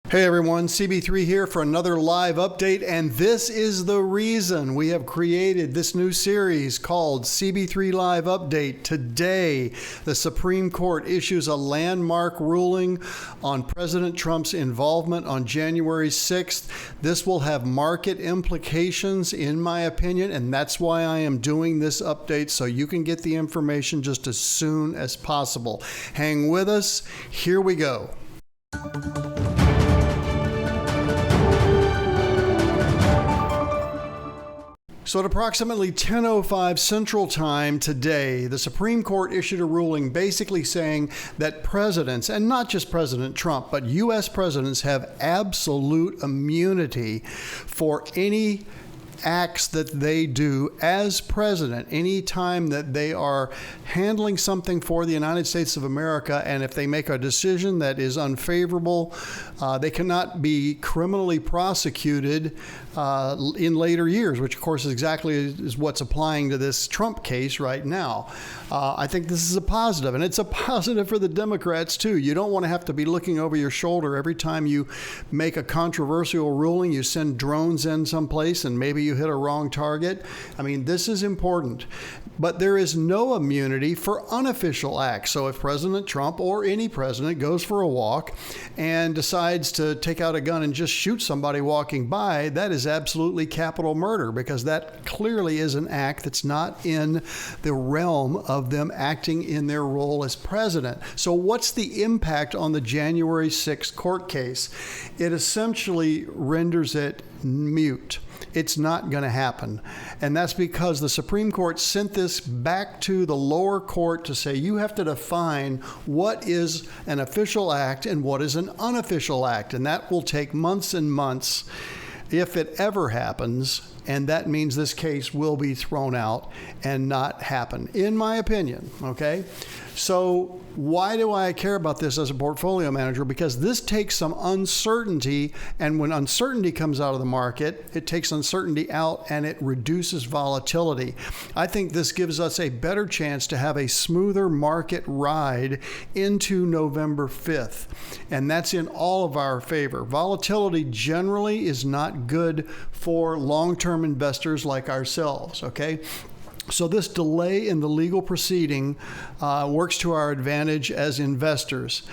Hey everyone, CB3 here for another live update, and this is the reason we have created this new series called CB3 Live Update. Today, the Supreme Court issues a landmark ruling on President Trump's involvement on January 6th. This will have market implications, in my opinion, and that's why I am doing this update, so you can get the information just as soon as possible. Hang with us. Here we go. So at approximately 10:05 Central Time today, the Supreme Court issued a ruling basically saying that presidents, and not just President Trump, but U.S. presidents have absolute immunity for any acts that they do as president, any time that they are handling something for the United States of America, and if they make a decision that is unfavorable, they cannot be criminally prosecuted in later years, which of course is what's applying to this Trump case right now. I think this is a positive, and it's a positive for the Democrats too. You don't want to have to be looking over your shoulder every time you make a controversial ruling. You send drones in someplace and maybe you hit a wrong target. I mean, this is important. But there is no immunity for unofficial acts. So if President Trump or any president goes for a walk and decides to take out a gun and just shoot somebody walking by, that is absolutely capital murder, because that clearly is an act that's not in the realm of them acting in their role as president. So what's the impact on the January 6th court case? It essentially renders it mute. It's not going to happen. And that's because the Supreme Court sent this back to the lower court to say you have to define what is an official act and what is an unofficial act. And that will take months and months if it ever happens. And that means this case will be thrown out and not happen, in my opinion, okay? So why do I care about this as a portfolio manager? Because this takes some uncertainty, and when uncertainty comes out of the market, it takes uncertainty out and it reduces volatility. I think this gives us a better chance to have a smoother market ride into November 5th, and that's in all of our favor. Volatility generally is not good for long-term investors like ourselves, okay? So this delay in the legal proceeding works to our advantage as investors.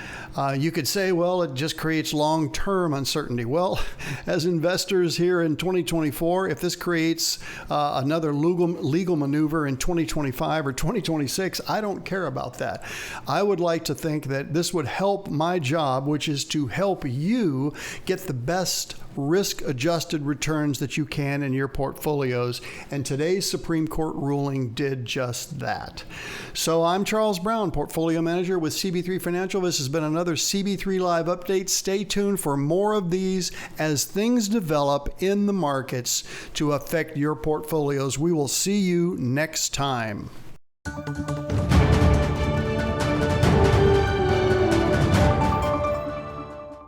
You could say, well, it just creates long-term uncertainty. Well, as investors here in 2024, if this creates another legal maneuver in 2025 or 2026, I don't care about that. I would like to think that this would help my job, which is to help you get the best risk-adjusted returns that you can in your portfolios, and today's Supreme Court ruling did just that. So I'm Charles Brown, Portfolio Manager with CB3 Financial. This has been another CB3 Live Update. Stay tuned for more of these as things develop in the markets to affect your portfolios. We will see you next time.